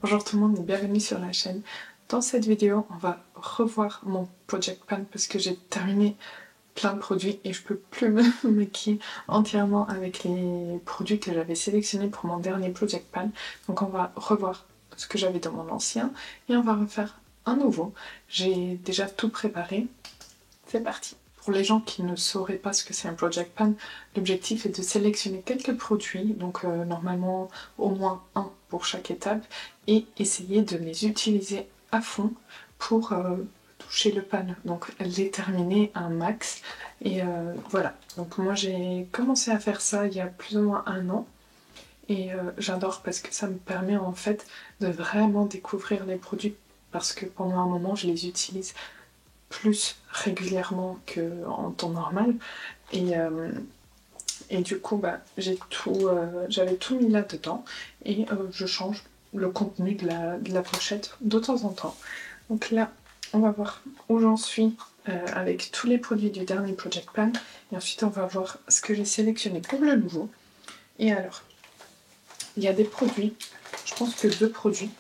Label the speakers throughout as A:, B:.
A: Bonjour tout le monde et bienvenue sur la chaîne. Dans cette vidéo, on va revoir mon project pan parce que j'ai terminé plein de produits et je peux plus me maquiller entièrement avec les produits que j'avais sélectionnés pour mon dernier project pan. Donc on va revoir ce que j'avais dans mon ancien et on va refaire un nouveau. J'ai déjà tout préparé. C'est parti. Pour les gens qui ne sauraient pas ce que c'est un project pan, l'objectif est de sélectionner quelques produits, donc normalement au moins un pour chaque étape, et essayer de les utiliser à fond pour toucher le pan, donc les terminer un max. Et voilà, donc moi j'ai commencé à faire ça il y a plus ou moins un an, et j'adore parce que ça me permet en fait de vraiment découvrir les produits, parce que pendant un moment je les utilise plus régulièrement qu'en temps normal. Et du coup, j'avais tout mis là-dedans et je change le contenu de la pochette de temps en temps. Donc là, on va voir où j'en suis avec tous les produits du dernier Project Pan. Et ensuite, on va voir ce que j'ai sélectionné pour le nouveau. Et alors, il y a des produits, je pense que 2 produits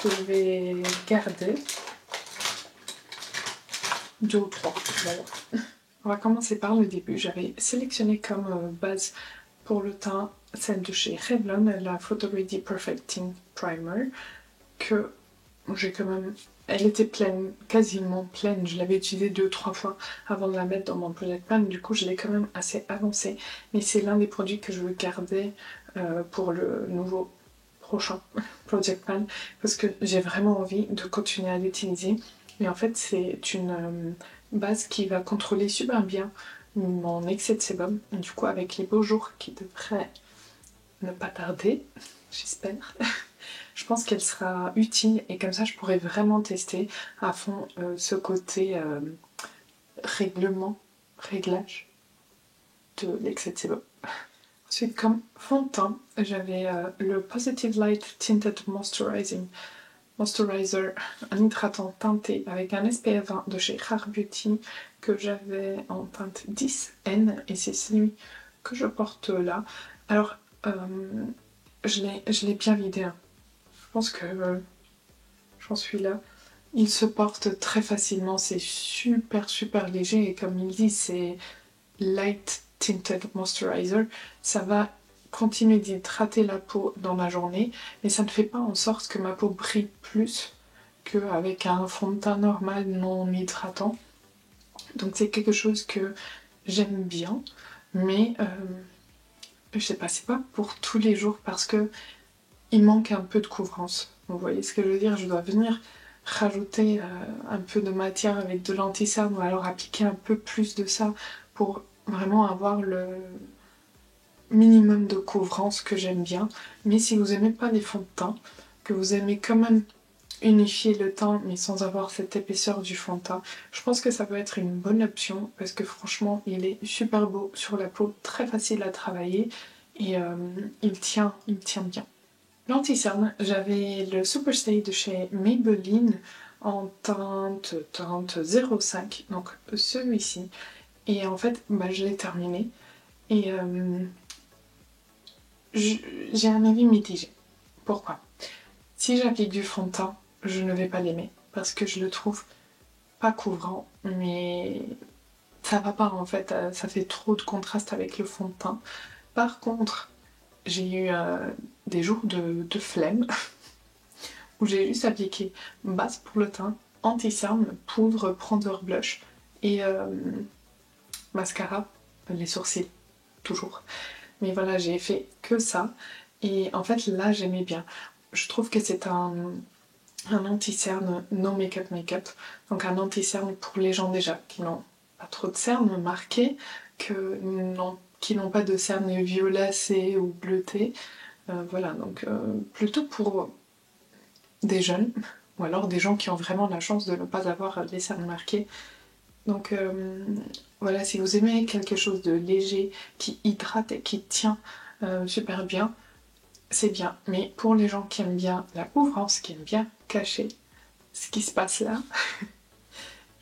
A: que je vais garder. 2 ou 3, d'ailleurs. On va commencer par le début. J'avais sélectionné comme base pour le teint celle de chez Revlon, la Photo Ready Perfecting Primer, que j'ai quand même... Elle était pleine, quasiment pleine. Je l'avais utilisée 2-3 fois avant de la mettre dans mon project pan. Du coup, je l'ai quand même assez avancée. Mais c'est l'un des produits que je veux garder pour le nouveau prochain project pan parce que j'ai vraiment envie de continuer à l'utiliser. Et en fait, c'est une base qui va contrôler super bien mon excès de sébum. Et du coup, avec les beaux jours qui devraient ne pas tarder, j'espère, je pense qu'elle sera utile et comme ça, je pourrais vraiment tester à fond ce côté réglage de l'excès de sébum. Ensuite, comme fond de teint, j'avais le Positive Light Tinted Moisturizer, un hydratant teinté avec un SPF 20 de chez Rare Beauty que j'avais en teinte 10N et c'est celui que je porte là. Alors, je l'ai bien vidé. Hein. Je pense que j'en suis là. Il se porte très facilement, c'est super léger et comme il dit, c'est Light Tinted Moisturizer. Ça va continuer d'hydrater la peau dans la journée, mais ça ne fait pas en sorte que ma peau brille plus qu'avec un fond de teint normal non hydratant. Donc c'est quelque chose que j'aime bien, mais je sais pas, c'est pas pour tous les jours parce que il manque un peu de couvrance. Vous voyez ce que je veux dire? Je dois venir rajouter un peu de matière avec de l'anti-cerne ou alors appliquer un peu plus de ça pour vraiment avoir le minimum de couvrance que j'aime bien. Mais si vous aimez pas les fonds de teint, que vous aimez quand même unifier le teint mais sans avoir cette épaisseur du fond de teint, je pense que ça peut être une bonne option parce que franchement il est super beau sur la peau, très facile à travailler et il tient bien. L'anti-cerne, j'avais le Superstay de chez Maybelline en teinte 05, donc celui-ci. Et en fait, je l'ai terminé. Et j'ai un avis mitigé. Pourquoi? Si j'applique du fond de teint, je ne vais pas l'aimer. Parce que je le trouve pas couvrant, mais ça va pas en fait. Ça fait trop de contraste avec le fond de teint. Par contre, j'ai eu des jours de flemme où j'ai juste appliqué base pour le teint, anti-cerne, poudre, bronzer, blush et mascara, les sourcils, toujours. Mais voilà, j'ai fait que ça et en fait là j'aimais bien. Je trouve que c'est un anti-cerne no make-up, donc un anti-cerne pour les gens déjà qui n'ont pas trop de cernes marquées, qui n'ont pas de cernes violacées ou bleutées. Voilà, donc plutôt pour des jeunes, ou alors des gens qui ont vraiment la chance de ne pas avoir les cernes marquées. Donc voilà, si vous aimez quelque chose de léger, qui hydrate et qui tient super bien, c'est bien. Mais pour les gens qui aiment bien la couvrance, qui aiment bien cacher ce qui se passe là,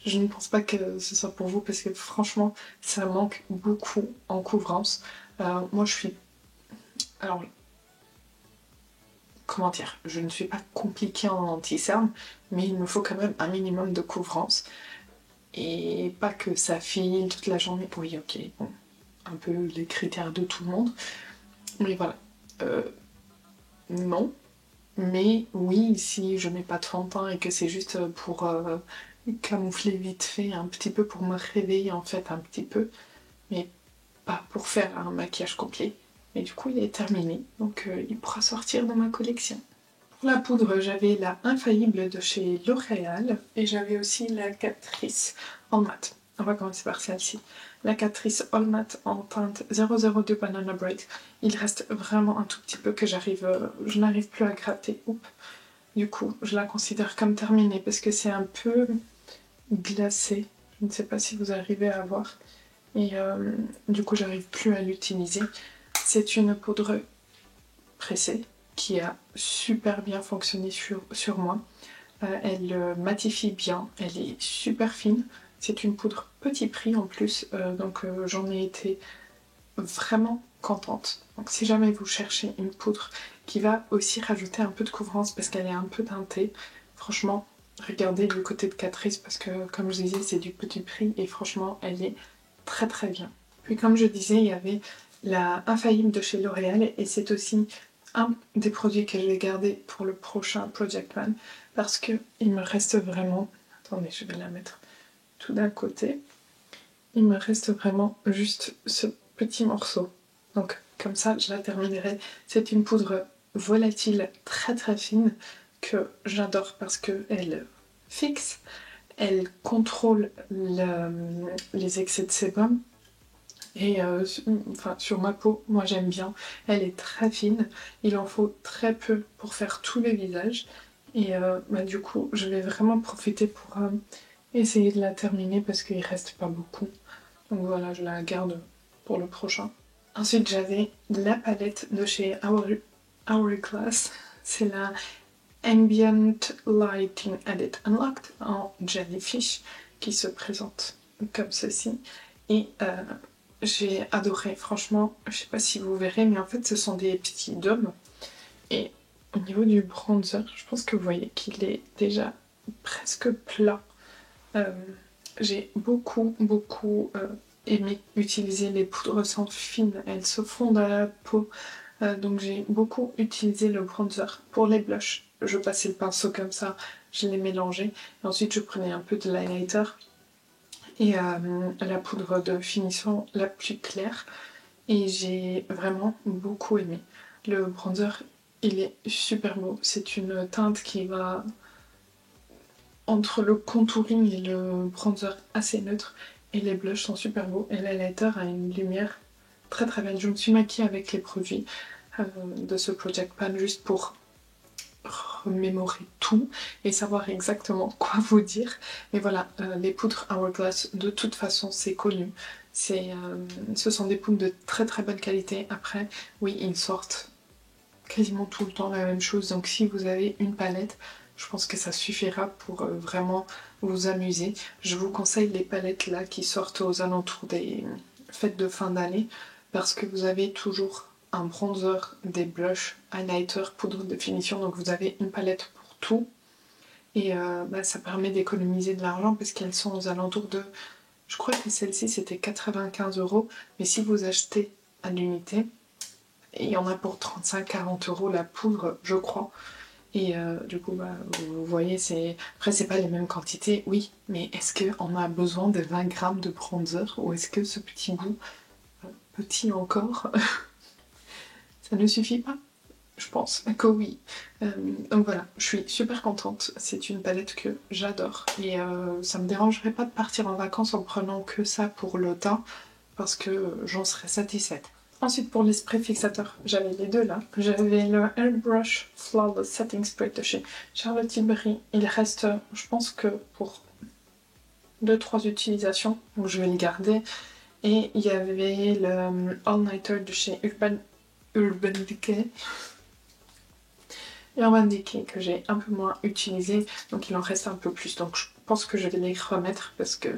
A: je ne pense pas que ce soit pour vous parce que franchement, ça manque beaucoup en couvrance. Moi, je suis... Alors, comment dire, je ne suis pas compliquée en anti-cerne, mais il me faut quand même un minimum de couvrance. Et pas que ça file toute la journée. Oui, ok, bon, un peu les critères de tout le monde. Mais voilà. Non. Mais oui, si je mets pas de fond de teint et que c'est juste pour camoufler vite fait, un petit peu pour me réveiller en fait, un petit peu. Mais pas pour faire un maquillage complet. Et du coup, il est terminé. Donc il pourra sortir de ma collection. Pour la poudre, j'avais la Infaillible de chez L'Oréal et j'avais aussi la Catrice en mat. On va commencer par celle-ci. La Catrice All Matte en teinte 002 Banana Break. Il reste vraiment un tout petit peu que je n'arrive plus à gratter. Oups. Du coup, je la considère comme terminée parce que c'est un peu glacé. Je ne sais pas si vous arrivez à voir. Et du coup, j'arrive plus à l'utiliser. C'est une poudre pressée qui a super bien fonctionné sur moi. Elle matifie bien, elle est super fine. C'est une poudre petit prix en plus, donc j'en ai été vraiment contente. Donc si jamais vous cherchez une poudre qui va aussi rajouter un peu de couvrance parce qu'elle est un peu teintée, franchement, regardez du côté de Catrice parce que comme je disais, c'est du petit prix et franchement, elle est très très bien. Puis comme je disais, il y avait la Infaillible de chez L'Oréal et c'est aussi un des produits que je vais garder pour le prochain Project Pan parce que il me reste vraiment... Attendez, je vais la mettre tout d'un côté. Il me reste vraiment juste ce petit morceau. Donc comme ça, je la terminerai. C'est une poudre volatile très très fine que j'adore parce qu'elle fixe, elle contrôle les excès de sébum. Et sur ma peau, moi j'aime bien. Elle est très fine. Il en faut très peu pour faire tout le visage. Et du coup, je vais vraiment profiter pour essayer de la terminer parce qu'il reste pas beaucoup. Donc voilà, je la garde pour le prochain. Ensuite, j'avais la palette de chez Hourglass. C'est la Ambient Lighting Edit Unlocked en Jellyfish qui se présente comme ceci. Et j'ai adoré, franchement, je sais pas si vous verrez, mais en fait ce sont des petits dômes. Et au niveau du bronzer, je pense que vous voyez qu'il est déjà presque plat. J'ai beaucoup aimé utiliser les poudres sans fines, elles se fondent à la peau. Donc j'ai beaucoup utilisé le bronzer. Pour les blushs, je passais le pinceau comme ça, je les mélangeais. Et ensuite je prenais un peu de l'highlighter et la poudre de finition la plus claire. Et j'ai vraiment beaucoup aimé. Le bronzer, il est super beau. C'est une teinte qui va entre le contouring et le bronzer assez neutre. Et les blushs sont super beaux. Et l'highlighter a une lumière très très belle. Je me suis maquillée avec les produits de ce Project Pan juste pour remémorer tout et savoir exactement quoi vous dire. Mais voilà, les poudres Hourglass, de toute façon, c'est connu. Ce sont des poudres de très très bonne qualité. Après, oui, ils sortent quasiment tout le temps la même chose. Donc si vous avez une palette, je pense que ça suffira pour vraiment vous amuser. Je vous conseille les palettes là qui sortent aux alentours des fêtes de fin d'année parce que vous avez toujours un bronzer, des blushs, highlighter, poudre de finition. Donc vous avez une palette pour tout. Et ça permet d'économiser de l'argent parce qu'elles sont aux alentours de... Je crois que celle-ci c'était 95€. Mais si vous achetez à l'unité, il y en a pour 35-40€ la poudre, je crois. Et du coup, vous voyez, après, c'est pas les mêmes quantités, oui, mais est-ce qu'on a besoin de 20 grammes de bronzer ou est-ce que ce petit bout, petit encore, ça ne suffit pas? Je pense que oui. Donc voilà, je suis super contente. C'est une palette que j'adore. Et ça me dérangerait pas de partir en vacances en prenant que ça pour le teint parce que j'en serais satisfaite. Ensuite, pour les sprays fixateurs, j'avais les deux là. J'avais le Airbrush Flawless Setting Spray de chez Charlotte Tilbury. Il reste, je pense que pour 2-3 utilisations, donc je vais le garder. Et il y avait le All Nighter de chez Urban Decay. Urban Decay que j'ai un peu moins utilisé, donc il en reste un peu plus. Donc je pense que je vais les remettre parce que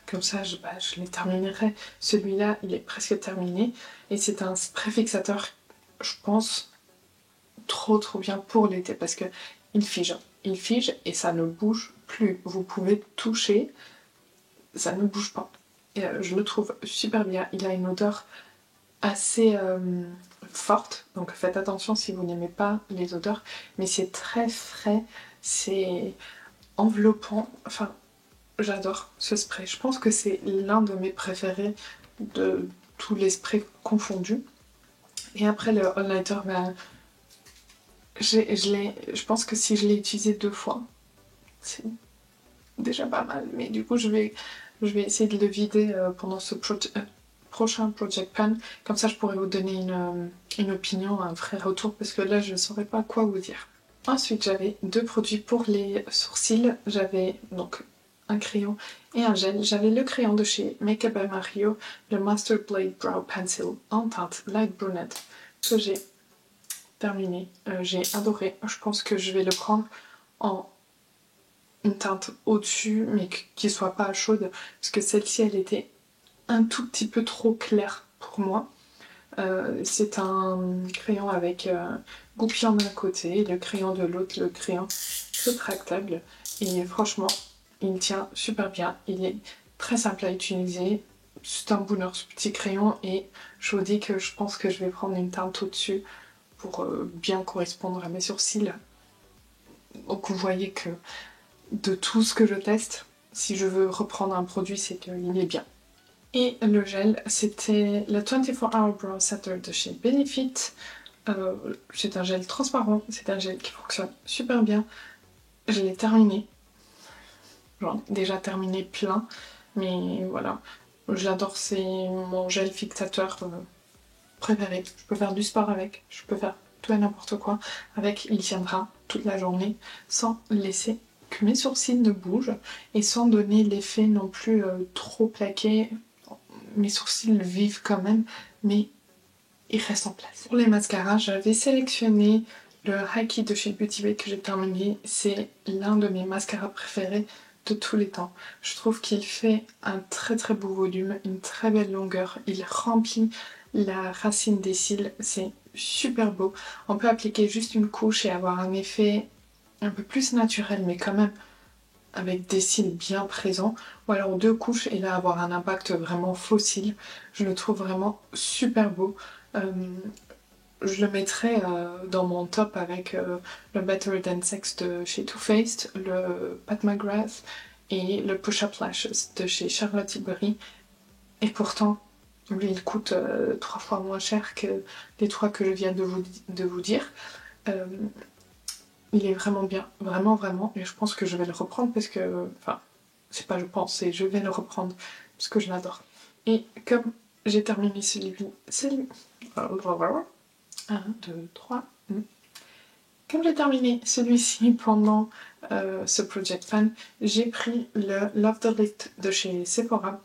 A: comme ça je les terminerai. Celui-là il est presque terminé et c'est un spray fixateur, je pense, trop bien pour l'été parce que il fige et ça ne bouge plus. Vous pouvez toucher, ça ne bouge pas. Et je le trouve super bien. Il a une odeur assez forte, donc faites attention si vous n'aimez pas les odeurs, mais c'est très frais, c'est enveloppant, enfin j'adore ce spray. Je pense que c'est l'un de mes préférés de tous les sprays confondus. Et après le All Nighter, ben, je pense que si je l'ai utilisé 2 fois, c'est déjà pas mal, mais du coup je vais essayer de le vider pendant ce prochain Project Pan, comme ça je pourrais vous donner une opinion, un vrai retour, parce que là je ne saurais pas quoi vous dire. Ensuite j'avais 2 produits pour les sourcils, j'avais donc un crayon et un gel. J'avais le crayon de chez Makeup by Mario, le Master Blade Brow Pencil en teinte Light Brunette, que j'ai terminé. J'ai adoré, je pense que je vais le prendre en une teinte au-dessus, mais qui soit pas chaude, parce que celle-ci elle était un tout petit peu trop claire pour moi. C'est un crayon avec goupillant d'un côté, le crayon de l'autre, le crayon rétractable, et franchement il tient super bien, il est très simple à utiliser, c'est un bonheur ce petit crayon, et je vous dis que je pense que je vais prendre une teinte au-dessus pour bien correspondre à mes sourcils. Donc vous voyez que de tout ce que je teste, si je veux reprendre un produit, c'est qu'il est bien. Et le gel, c'était le 24 Hour Brow Setter de chez Benefit. C'est un gel transparent, c'est un gel qui fonctionne super bien. Je l'ai terminé, genre déjà terminé plein, mais voilà, j'adore, c'est mon gel fixateur préféré. Je peux faire du sport avec, je peux faire tout et n'importe quoi avec, il tiendra toute la journée sans laisser que mes sourcils ne bougent et sans donner l'effet non plus trop plaqué. Mes sourcils vivent quand même, mais ils restent en place. Pour les mascaras, j'avais sélectionné le Haki de chez Beauty Bay que j'ai terminé. C'est l'un de mes mascaras préférés de tous les temps. Je trouve qu'il fait un très beau volume, une très belle longueur. Il remplit la racine des cils, c'est super beau. On peut appliquer juste une couche et avoir un effet un peu plus naturel, mais quand même avec des cils bien présents, ou alors 2 couches et là avoir un impact vraiment faux cils. Je le trouve vraiment super beau. Je le mettrais dans mon top avec le Better Than Sex de chez Too Faced, le Pat McGrath et le Push Up Lashes de chez Charlotte Tilbury. Et pourtant, lui il coûte 3 fois moins cher que les 3 que je viens de vous dire. Il est vraiment bien, vraiment, et je pense que je vais le reprendre parce que, enfin, c'est pas je pense, c'est je vais le reprendre parce que je l'adore. Et comme j'ai terminé celui 1, 2, 3. Comme j'ai terminé celui-ci pendant ce Project Fan, j'ai pris le Love the Lift de chez Sephora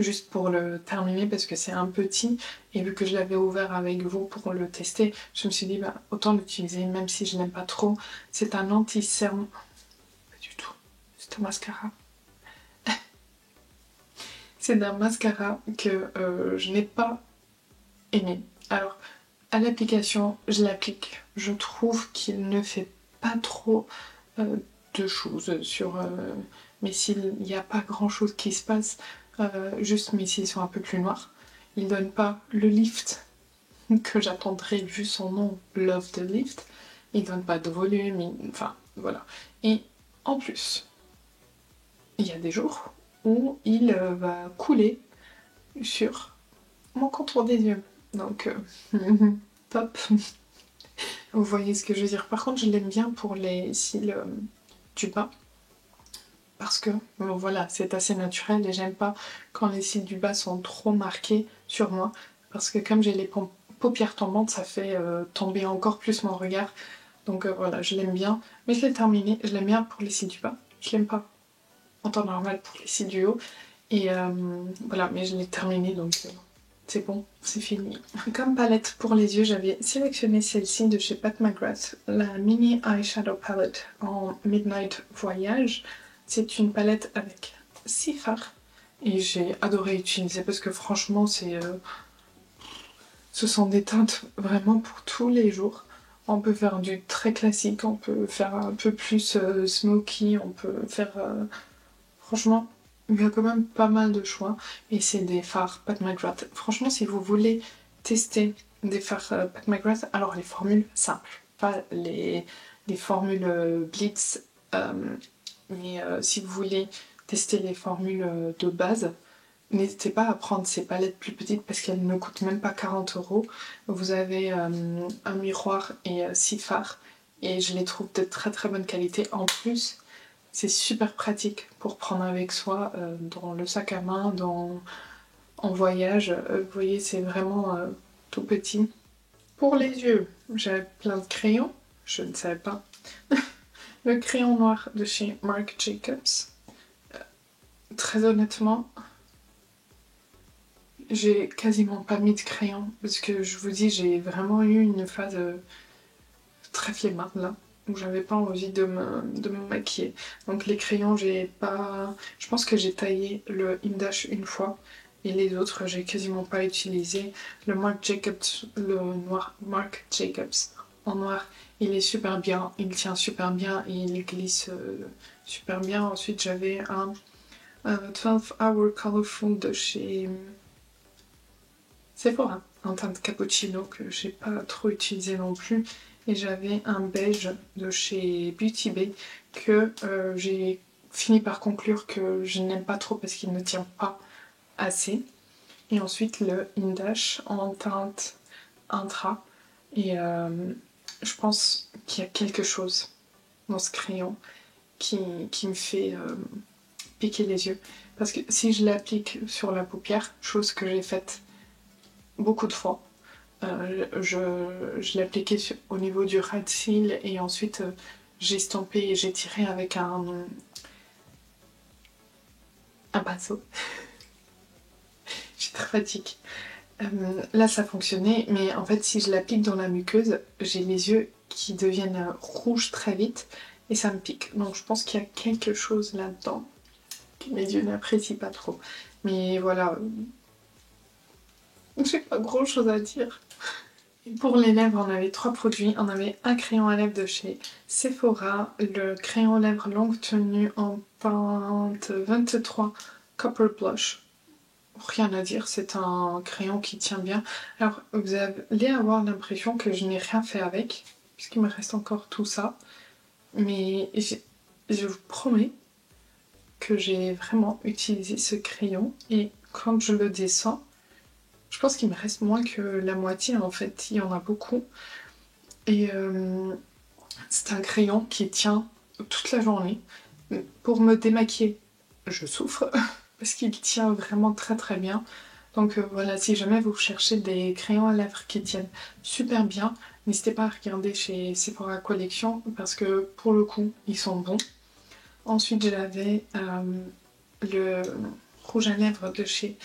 A: juste pour le terminer parce que c'est un petit et vu que je l'avais ouvert avec vous pour le tester, je me suis dit bah, autant l'utiliser même si je n'aime pas trop. C'est un anti-cerne, pas du tout, c'est un mascara. C'est un mascara que je n'ai pas aimé. Alors à l'application, je l'applique, je trouve qu'il ne fait pas trop de choses sur mes cils, il n'y a pas grand chose qui se passe. Juste mes cils sont un peu plus noirs. Il donne pas le lift que j'attendrais vu son nom, Love the Lift. Il donne pas de volume, enfin voilà. Et en plus, il y a des jours où il va couler sur mon contour des yeux. Donc, top. Vous voyez ce que je veux dire. Par contre, je l'aime bien pour les cils du bas. Parce que bon, voilà, c'est assez naturel et j'aime pas quand les cils du bas sont trop marqués sur moi parce que comme j'ai les paupières tombantes, ça fait tomber encore plus mon regard. Donc voilà, je l'aime bien, mais je l'ai terminé. Je l'aime bien pour les cils du bas, je l'aime pas en temps normal pour les cils du haut. Et voilà, mais je l'ai terminé donc c'est bon, c'est fini. Comme palette pour les yeux, j'avais sélectionné celle-ci de chez Pat McGrath, la Mini Eyeshadow Palette en Midnight Voyage. C'est une palette avec 6 fards et j'ai adoré utiliser parce que franchement ce sont des teintes vraiment pour tous les jours. On peut faire du très classique, on peut faire un peu plus smoky, on peut faire... Franchement, il y a quand même pas mal de choix. Et c'est des fards Pat McGrath. Franchement, si vous voulez tester des fards Pat McGrath, alors les formules simples, pas les formules Blitz. Mais si vous voulez tester les formules de base, n'hésitez pas à prendre ces palettes plus petites parce qu'elles ne coûtent même pas 40 €. Vous avez un miroir et 6 fards et je les trouve de très très bonne qualité. En plus, c'est super pratique pour prendre avec soi dans le sac à main, en voyage. Vous voyez, c'est vraiment tout petit. Pour les yeux, j'ai plein de crayons, je ne savais pas. Le crayon noir de chez Marc Jacobs. Très honnêtement, j'ai quasiment pas mis de crayon parce que je vous dis, j'ai vraiment eu une phase très flemmarde là où j'avais pas envie de me maquiller. Donc les crayons, j'ai pas... Je pense que j'ai taillé le Indash une fois et les autres, j'ai quasiment pas utilisé. Le Marc Jacobs, le noir Marc Jacobs en noir, il est super bien, il tient super bien et il glisse super bien. Ensuite, j'avais un 12 Hour Colorful de chez Sephora, un teint de cappuccino que j'ai pas trop utilisé non plus. Et j'avais un beige de chez Beauty Bay que j'ai fini par conclure que je n'aime pas trop parce qu'il ne tient pas assez. Et ensuite le Indash en teinte intra. Et je pense qu'il y a quelque chose dans ce crayon qui me fait piquer les yeux. Parce que si je l'applique sur la paupière, chose que j'ai faite beaucoup de fois, je l'ai appliqué au niveau du ras de cils et ensuite j'ai estampé et j'ai tiré avec un pinceau. J'ai très fatigue. Là ça fonctionnait, mais en fait si je l'applique dans la muqueuse, j'ai les yeux qui deviennent rouges très vite et ça me pique. Donc je pense qu'il y a quelque chose là-dedans que mes yeux n'apprécient pas trop. Mais voilà, j'ai pas grand chose à dire. Pour les lèvres, on avait 3 produits. On avait un crayon à lèvres de chez Sephora, le crayon lèvres longue tenue en teinte 23 Copper Blush. Rien à dire, c'est un crayon qui tient bien. Alors, vous allez avoir l'impression que je n'ai rien fait avec, puisqu'il me reste encore tout ça. Mais je vous promets que j'ai vraiment utilisé ce crayon. Et quand je le descends, je pense qu'il me reste moins que la moitié en fait, il y en a beaucoup. Et c'est un crayon qui tient toute la journée. Pour me démaquiller, je souffre parce qu'il tient vraiment très très bien. Donc voilà, si jamais vous cherchez des crayons à lèvres qui tiennent super bien, n'hésitez pas à regarder chez Sephora Collection parce que pour le coup, ils sont bons. Ensuite, j'avais le rouge à lèvres de chez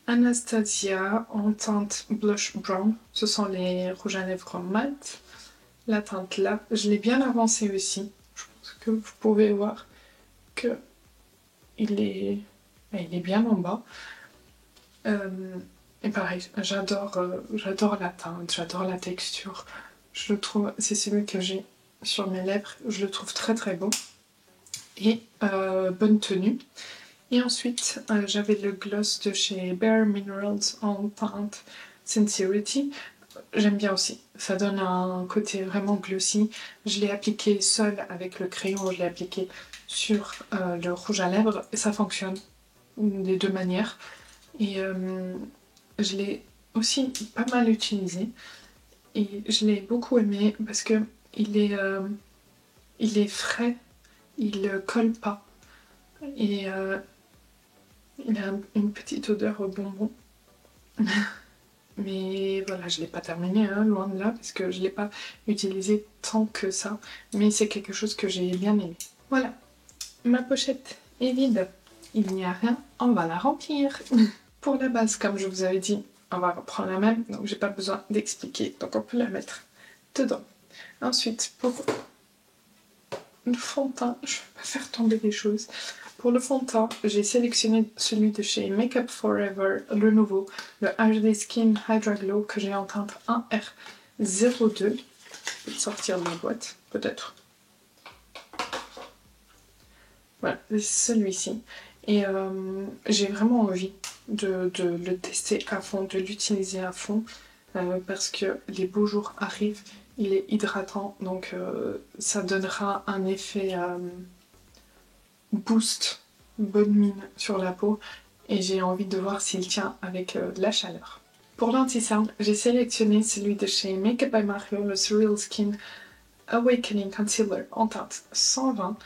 A: Anastasia en teinte blush brown. Ce sont les rouges à lèvres mat. La teinte là, je l'ai bien avancé aussi. Je pense que vous pouvez voir que il est bien en bas. Et pareil, j'adore la teinte, j'adore la texture. Je le trouve, c'est celui que j'ai sur mes lèvres, je le trouve très très beau. Et bonne tenue. Et ensuite, j'avais le gloss de chez Bare Minerals en teinte Sincerity. J'aime bien aussi, ça donne un côté vraiment glossy. Je l'ai appliqué seul avec le crayon, je l'ai appliqué sur le rouge à lèvres et ça fonctionne des deux manières. Et je l'ai aussi pas mal utilisé et je l'ai beaucoup aimé parce que il est frais, il colle pas et il a une petite odeur au bonbon. Mais voilà, je l'ai pas terminé, hein, loin de là, parce que je l'ai pas utilisé tant que ça. Mais c'est quelque chose que j'ai bien aimé. Voilà, ma pochette est vide. Il n'y a rien, on va la remplir. Pour la base, comme je vous avais dit, on va reprendre la même, donc j'ai pas besoin d'expliquer, donc on peut la mettre dedans. Ensuite, pour le fond de teint, je vais pas faire tomber les choses. Pour le fond de teint, j'ai sélectionné celui de chez Makeup Forever, le nouveau, le HD Skin Hydra Glow que j'ai en teinte 1R02. vais le sortir de la boîte, peut-être. Voilà, c'est celui-ci. Et j'ai vraiment envie de le tester à fond, de l'utiliser à fond, parce que les beaux jours arrivent, il est hydratant, donc ça donnera un effet boost, bonne mine sur la peau, et j'ai envie de voir s'il tient avec la chaleur. Pour l'anti-cerne, j'ai sélectionné celui de chez Make Up by Mario, le Surreal Skin Awakening Concealer en teinte 120.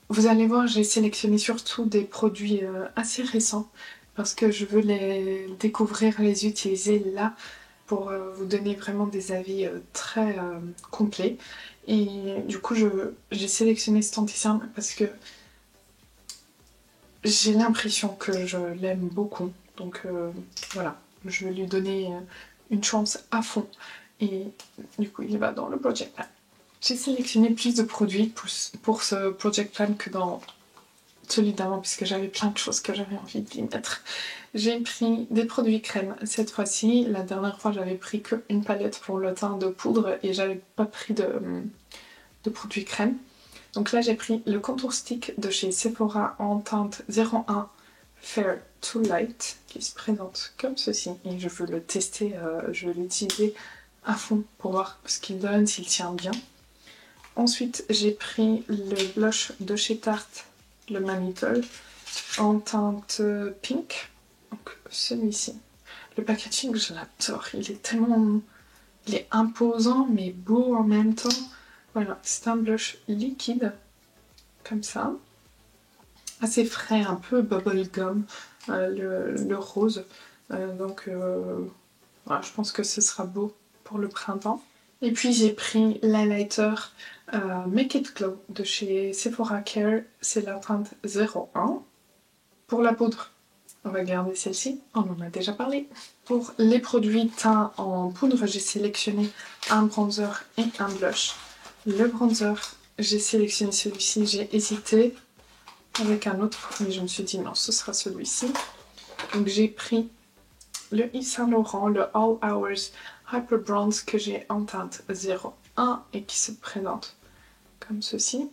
A: Vous allez voir, j'ai sélectionné surtout des produits assez récents parce que je veux les découvrir, les utiliser là pour vous donner vraiment des avis très complets. Et du coup, j'ai sélectionné cet anti-cerne parce que j'ai l'impression que je l'aime beaucoup. Donc voilà, je vais lui donner une chance à fond. Et du coup, il va dans le Project Plan. J'ai sélectionné plus de produits pour ce Project Plan que dans celui d'avant, puisque j'avais plein de choses que j'avais envie d'y mettre. J'ai pris des produits crème cette fois-ci. La dernière fois, j'avais pris qu'une palette pour le teint de poudre et j'avais pas pris de produits crème. Donc là, j'ai pris le contour stick de chez Sephora en teinte 01 Fair to Light qui se présente comme ceci. Et je veux le tester, je vais l'utiliser à fond pour voir ce qu'il donne, s'il tient bien. Ensuite, j'ai pris le blush de chez Tarte, le Manipul, en teinte pink. Donc celui-ci. Le packaging, je l'adore. Il est imposant mais beau en même temps. Voilà, c'est un blush liquide, comme ça. Assez frais, un peu bubblegum, le rose. Donc voilà, je pense que ce sera beau pour le printemps. Et puis j'ai pris l'highlighter Make It Glow de chez Sephora Care. C'est la teinte 01. Pour la poudre, on va garder celle-ci, on en a déjà parlé. Pour les produits teints en poudre, j'ai sélectionné un bronzer et un blush. Le bronzer, j'ai sélectionné celui-ci, j'ai hésité avec un autre, mais je me suis dit non, ce sera celui-ci. Donc j'ai pris le Yves Saint Laurent, le All Hours Hyper Bronze que j'ai en teinte 01 et qui se présente comme ceci.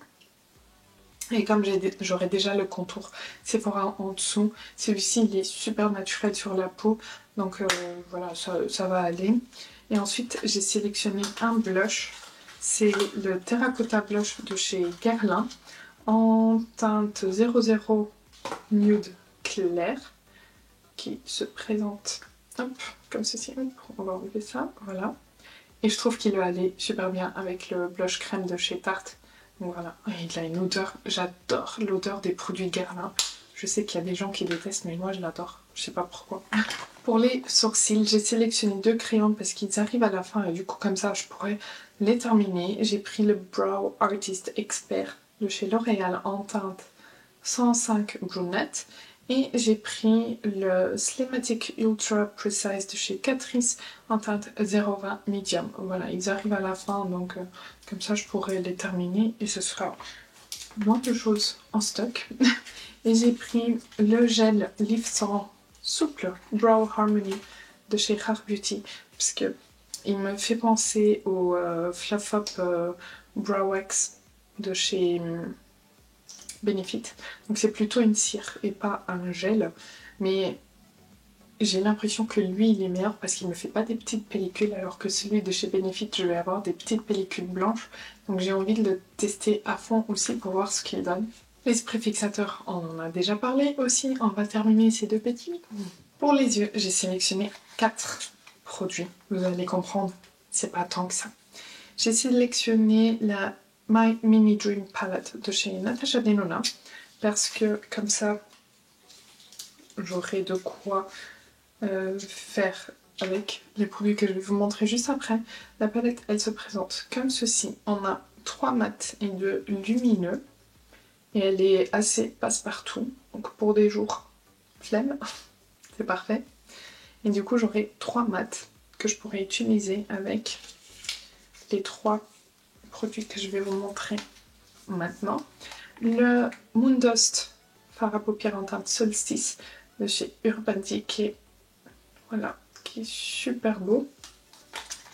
A: Et comme j'aurai déjà le contour Sephora en dessous, celui-ci il est super naturel sur la peau, donc voilà, ça va aller. Et ensuite j'ai sélectionné un blush, c'est le Terracotta Blush de chez Guerlain en teinte 00 Nude Clair qui se présente hop, comme ceci. On va enlever ça, voilà. Et je trouve qu'il va aller super bien avec le blush crème de chez Tarte. Donc voilà, il a une odeur, j'adore l'odeur des produits Guerlain. Je sais qu'il y a des gens qui détestent, mais moi je l'adore, je sais pas pourquoi. Pour les sourcils, j'ai sélectionné 2 crayons parce qu'ils arrivent à la fin et du coup comme ça je pourrais les terminer. J'ai pris le Brow Artist Expert de chez L'Oréal en teinte 105 brunette. Et j'ai pris le Slimatic Ultra Precise de chez Catrice en teinte 020 Medium. Voilà, ils arrivent à la fin, donc comme ça je pourrai les terminer et ce sera moins de choses en stock. Et j'ai pris le gel liftant souple Brow Harmony de chez Rare Beauty, parce que il me fait penser au Fluff Up Brow Wax de chez Benefit. Donc c'est plutôt une cire et pas un gel. Mais j'ai l'impression que lui il est meilleur parce qu'il me fait pas des petites pellicules, alors que celui de chez Benefit je vais avoir des petites pellicules blanches. Donc j'ai envie de le tester à fond aussi pour voir ce qu'il donne. Les sprays fixateurs, on en a déjà parlé aussi. On va terminer ces 2 petits. Pour les yeux, j'ai sélectionné 4 produits. Vous allez comprendre, c'est pas tant que ça. J'ai sélectionné la My Mini Dream Palette de chez Natasha Denona parce que comme ça j'aurai de quoi faire avec les produits que je vais vous montrer juste après. La palette elle se présente comme ceci. On a 3 mats et 2 lumineux et elle est assez passe-partout, donc pour des jours flemme c'est parfait. Et du coup j'aurai 3 mats que je pourrais utiliser avec les 3 produit que je vais vous montrer maintenant. Le Moondust fard à paupières en teinte Solstice de chez Urban Decay, voilà, qui est super beau.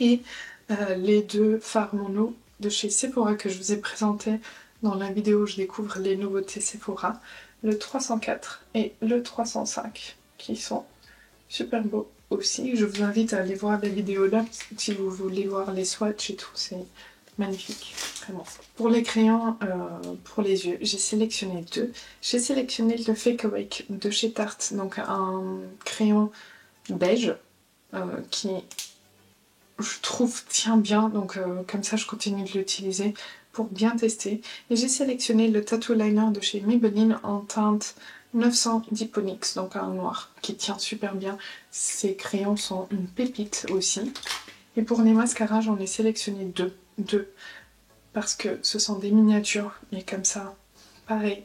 A: Et les deux fards mono de chez Sephora que je vous ai présenté dans la vidéo où je découvre les nouveautés Sephora, le 304 et le 305 qui sont super beaux aussi. Je vous invite à aller voir les vidéos là si vous voulez voir les swatchs et tout, c'est magnifique, vraiment. Pour les crayons pour les yeux, j'ai sélectionné deux. J'ai sélectionné le Fake Awake de chez Tarte, donc un crayon beige qui je trouve tient bien, donc comme ça je continue de l'utiliser pour bien tester. Et j'ai sélectionné le Tattoo Liner de chez Maybelline en teinte 900 Diponyx, donc un noir qui tient super bien. Ces crayons sont une pépite aussi. Et pour les mascaras, j'en ai sélectionné deux, parce que ce sont des miniatures, et comme ça, pareil,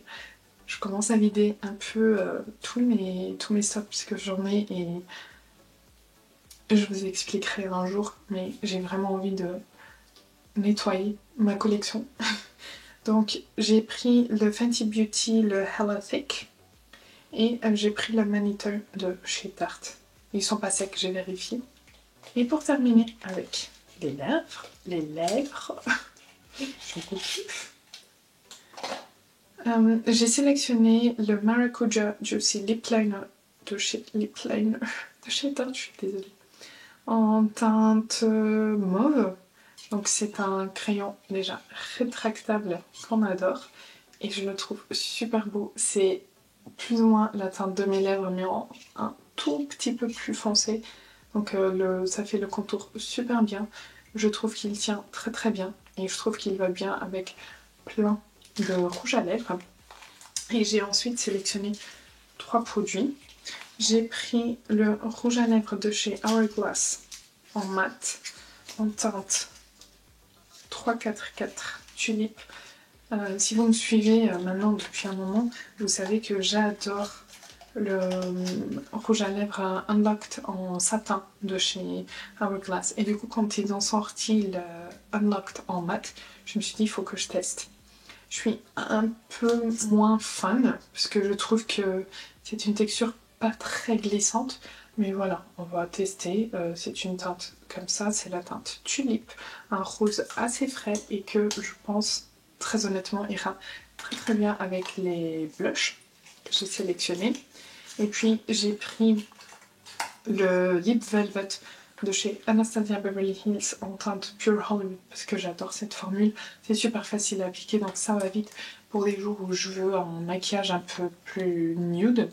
A: je commence à vider un peu tous mes stocks puisque j'en ai et je vous expliquerai un jour, mais j'ai vraiment envie de nettoyer ma collection. Donc j'ai pris le Fenty Beauty, le Hella Thick, et j'ai pris le Manitou de chez Tarte. Ils sont pas secs, j'ai vérifié. Et pour terminer avec les lèvres, j'en peux plus. J'ai sélectionné le Maracuja Juicy Lip Liner de chez Tarte, je suis désolée. En teinte mauve. Donc c'est un crayon déjà rétractable qu'on adore et je le trouve super beau. C'est plus ou moins la teinte de mes lèvres mais en un tout petit peu plus foncé. Donc ça fait le contour super bien. Je trouve qu'il tient très très bien et je trouve qu'il va bien avec plein de rouge à lèvres. Et j'ai ensuite sélectionné 3 produits. J'ai pris le rouge à lèvres de chez Hourglass en mat, en teinte 344 Tulip. Si vous me suivez maintenant depuis un moment, vous savez que j'adore le rouge à lèvres Unlocked en satin de chez Hourglass. Et du coup, quand ils ont sorti le Unlocked en mat, je me suis dit il faut que je teste. Je suis un peu moins fan parce que je trouve que c'est une texture pas très glissante. Mais voilà, on va tester. C'est une teinte comme ça, c'est la teinte Tulip, un rose assez frais et que je pense très honnêtement ira très très bien avec les blushs que j'ai sélectionnés. Et puis j'ai pris le Lip Velvet de chez Anastasia Beverly Hills en teinte Pure Hollywood parce que j'adore cette formule. C'est super facile à appliquer donc ça va vite pour les jours où je veux un maquillage un peu plus nude.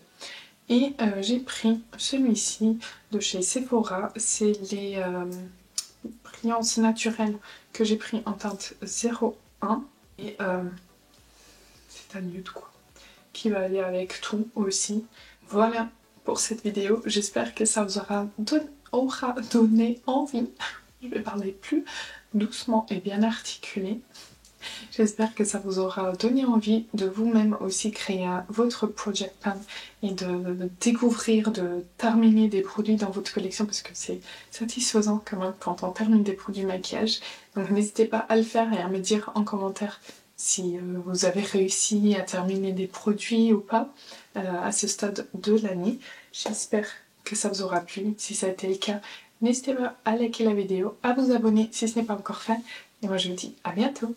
A: Et j'ai pris celui-ci de chez Sephora, c'est les brillances naturelles que j'ai pris en teinte 01 et c'est un nude quoi, qui va aller avec tout aussi. Voilà pour cette vidéo, j'espère que ça vous aura donné envie, je vais parler plus doucement et bien articulé. J'espère que ça vous aura donné envie de vous-même aussi créer votre project plan et de découvrir, de terminer des produits dans votre collection parce que c'est satisfaisant quand même quand on termine des produits maquillage. Donc n'hésitez pas à le faire et à me dire en commentaire si vous avez réussi à terminer des produits ou pas à ce stade de l'année. J'espère que ça vous aura plu. Si ça a été le cas, n'hésitez pas à liker la vidéo, à vous abonner si ce n'est pas encore fait. Et moi je vous dis à bientôt.